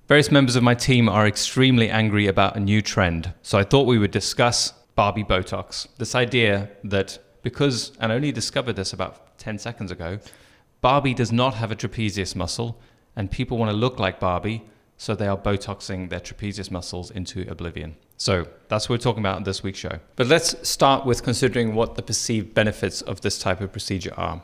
Various members of my team are extremely angry about a new trend, so I thought we would discuss Barbie Botox. This idea that because, and I only discovered this about 10 seconds ago, Barbie does not have a trapezius muscle, and people want to look like Barbie, so they are Botoxing their trapezius muscles into oblivion. So that's what we're talking about in this week's show. But let's start with considering what the perceived benefits of this type of procedure are.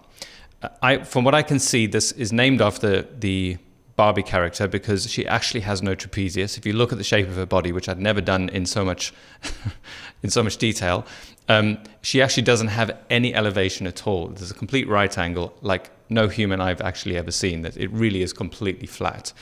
From what I can see, this is named after the Barbie character because she actually has no trapezius. If you look at the shape of her body, which I'd never done in so much detail, she actually doesn't have any elevation at all. There's a complete right angle, like no human I've actually ever seen. That it really is completely flat.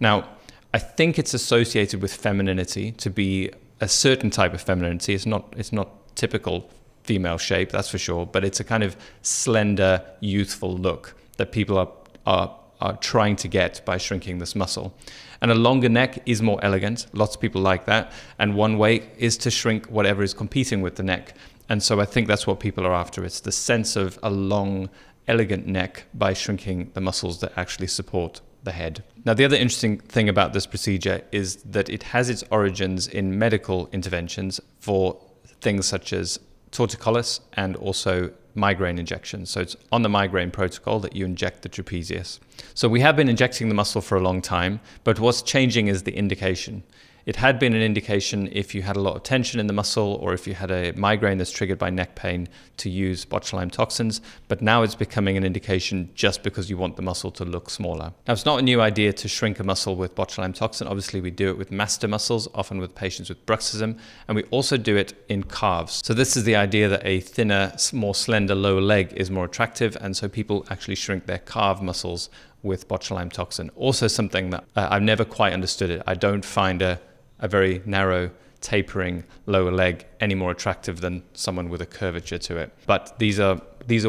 Now, I think it's associated with femininity, to be a certain type of femininity. It's not typical female shape, that's for sure, but it's a kind of slender, youthful look that people are trying to get by shrinking this muscle. And a longer neck is more elegant. Lots of people like that. And one way is to shrink whatever is competing with the neck. And so I think that's what people are after. It's the sense of a long, elegant neck by shrinking the muscles that actually support the head. Now, the other interesting thing about this procedure is that it has its origins in medical interventions for things such as torticollis and also migraine injections. So it's on the migraine protocol that you inject the trapezius. So we have been injecting the muscle for a long time, but what's changing is the indication. It had been an indication if you had a lot of tension in the muscle or if you had a migraine that's triggered by neck pain to use botulinum toxins, but now it's becoming an indication just because you want the muscle to look smaller. Now, it's not a new idea to shrink a muscle with botulinum toxin. Obviously, we do it with masseter muscles, often with patients with bruxism, and we also do it in calves. So this is the idea that a thinner, more slender lower leg is more attractive, and so people actually shrink their calf muscles with botulinum toxin. Also something that I've never quite understood it. I don't find a very narrow, tapering lower leg any more attractive than someone with a curvature to it. But these are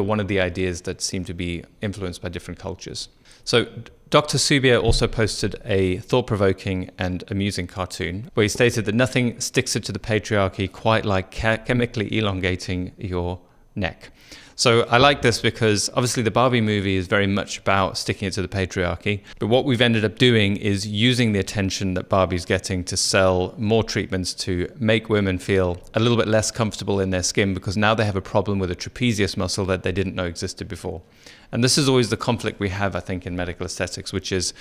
one of the ideas that seem to be influenced by different cultures. So Dr. Subia also posted a thought-provoking and amusing cartoon where he stated that nothing sticks it to the patriarchy quite like chemically elongating your neck. So I like this because obviously the Barbie movie is very much about sticking it to the patriarchy. But what we've ended up doing is using the attention that Barbie's getting to sell more treatments to make women feel a little bit less comfortable in their skin because now they have a problem with a trapezius muscle that they didn't know existed before. And this is always the conflict we have, I think, in medical aesthetics, which is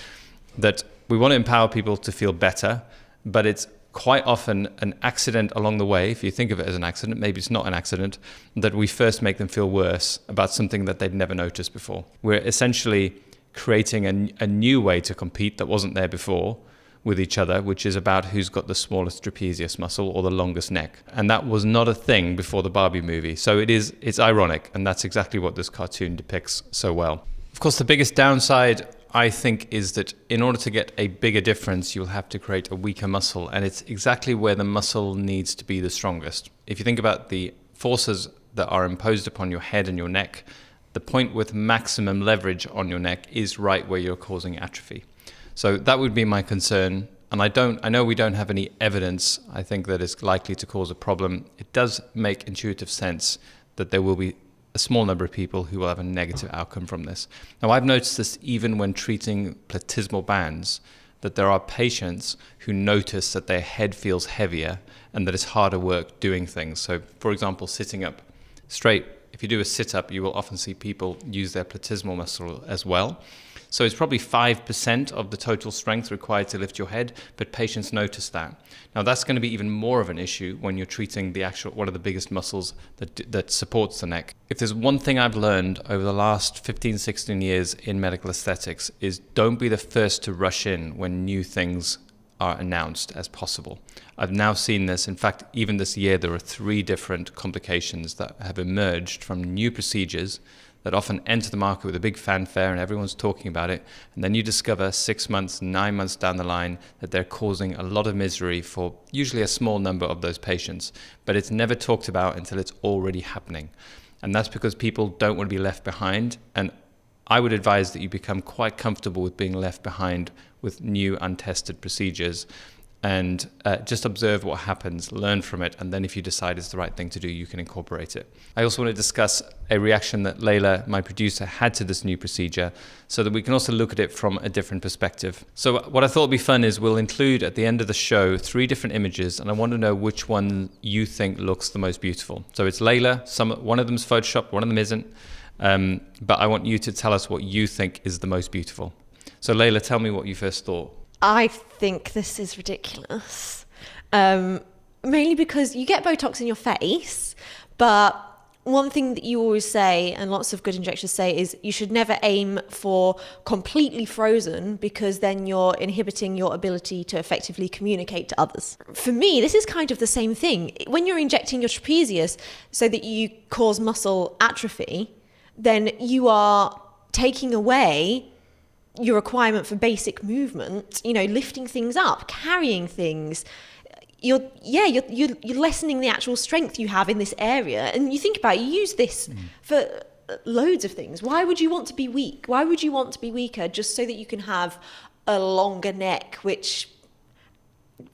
that we want to empower people to feel better, but it's quite often an accident along the way, if you think of it as an accident, maybe it's not an accident, that we first make them feel worse about something that they'd never noticed before. We're essentially creating a new way to compete that wasn't there before with each other, which is about who's got the smallest trapezius muscle or the longest neck. And that was not a thing before the Barbie movie. So it's ironic, and that's exactly what this cartoon depicts so well. Of course, the biggest downside, I think, is that in order to get a bigger difference, you'll have to create a weaker muscle, and it's exactly where the muscle needs to be the strongest. If you think about the forces that are imposed upon your head and your neck, the point with maximum leverage on your neck is right where you're causing atrophy. So that would be my concern, and I know we don't have any evidence, I think, that it's likely to cause a problem. It does make intuitive sense that there will be a small number of people who will have a negative outcome from this. Now, I've noticed this even when treating platysmal bands, that there are patients who notice that their head feels heavier and that it's harder work doing things. So, for example, sitting up straight, if you do a sit-up, you will often see people use their platysmal muscle as well. So it's probably 5% of the total strength required to lift your head, but patients notice that. Now that's going to be even more of an issue when you're treating the actual one of the biggest muscles that supports the neck. If there's one thing I've learned over the last 15, 16 years in medical aesthetics is don't be the first to rush in when new things are announced as possible. I've now seen this. In fact, even this year, there are 3 different complications that have emerged from new procedures that often enter the market with a big fanfare and everyone's talking about it. And then you discover 6 months, 9 months down the line that they're causing a lot of misery for usually a small number of those patients. But it's never talked about until it's already happening. And that's because people don't want to be left behind. And I would advise that you become quite comfortable with being left behind with new untested procedures. and just observe what happens, learn from it, and then if you decide it's the right thing to do, you can incorporate it. I also want to discuss a reaction that Layla, my producer, had to this new procedure so that we can also look at it from a different perspective. So what I thought would be fun is we'll include at the end of the show 3 different images, and I want to know which one you think looks the most beautiful. So it's Layla, one of them's photoshopped, one of them isn't, but I want you to tell us what you think is the most beautiful. So Layla, tell me what you first thought. I think this is ridiculous. Mainly because you get Botox in your face, but one thing that you always say, and lots of good injectors say, is you should never aim for completely frozen, because then you're inhibiting your ability to effectively communicate to others. For me, this is kind of the same thing. When you're injecting your trapezius so that you cause muscle atrophy, then you are taking away your requirement for basic movement, lifting things up, carrying things. You're lessening the actual strength you have in this area. And you think about it, you use this for loads of things. Why would you want to be weak? Why would you want to be weaker just so that you can have a longer neck, which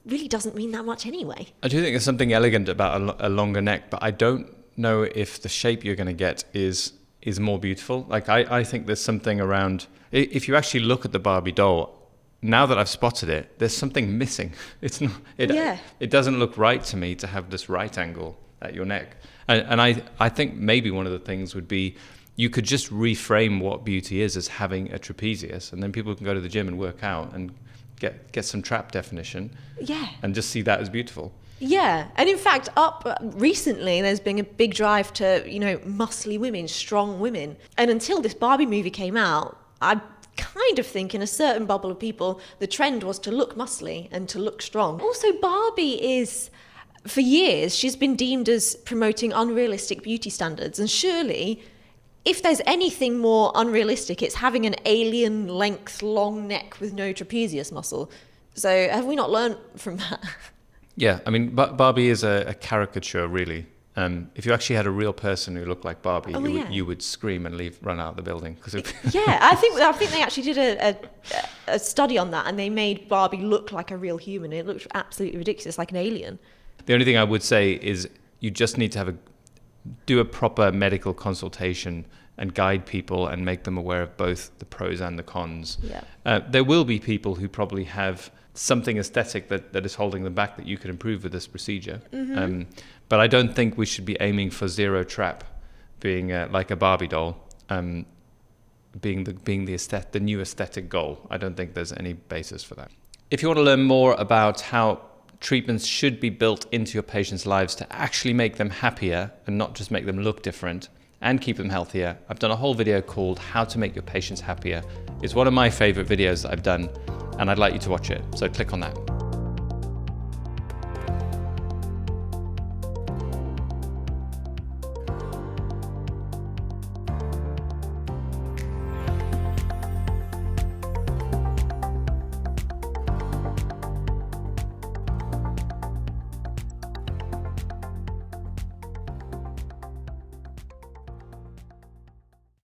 really doesn't mean that much anyway? I do think there's something elegant about a longer neck, but I don't know if the shape you're going to get is more beautiful. Like I think there's something around, if you actually look at the Barbie doll, now that I've spotted it, there's something missing. It's not. It doesn't look right to me to have this right angle at your neck. And I think maybe one of the things would be you could just reframe what beauty is as having a trapezius, and then people can go to the gym and work out and get some trap definition. Yeah. And just see that as beautiful. Yeah, and in fact, recently there's been a big drive to, muscly women, strong women. And until this Barbie movie came out, I kind of think in a certain bubble of people, the trend was to look muscly and to look strong. Also, Barbie is, for years, she's been deemed as promoting unrealistic beauty standards. And surely, if there's anything more unrealistic, it's having an alien length, long neck with no trapezius muscle. So have we not learned from that? Yeah, I mean, Barbie is a caricature, really. If you actually had a real person who looked like Barbie, you would scream and run out of the building. Yeah, I think they actually did a study on that, and they made Barbie look like a real human. It looked absolutely ridiculous, like an alien. The only thing I would say is you just need to do a proper medical consultation and guide people and make them aware of both the pros and the cons. Yeah. There will be people who probably have something aesthetic that is holding them back that you could improve with this procedure. Mm-hmm. But I don't think we should be aiming for zero trap, being like a Barbie doll, being the new aesthetic goal. I don't think there's any basis for that. If you want to learn more about how treatments should be built into your patients' lives to actually make them happier and not just make them look different and keep them healthier, I've done a whole video called How to Make Your Patients Happier. It's one of my favorite videos that I've done, and I'd like you to watch it. So click on that.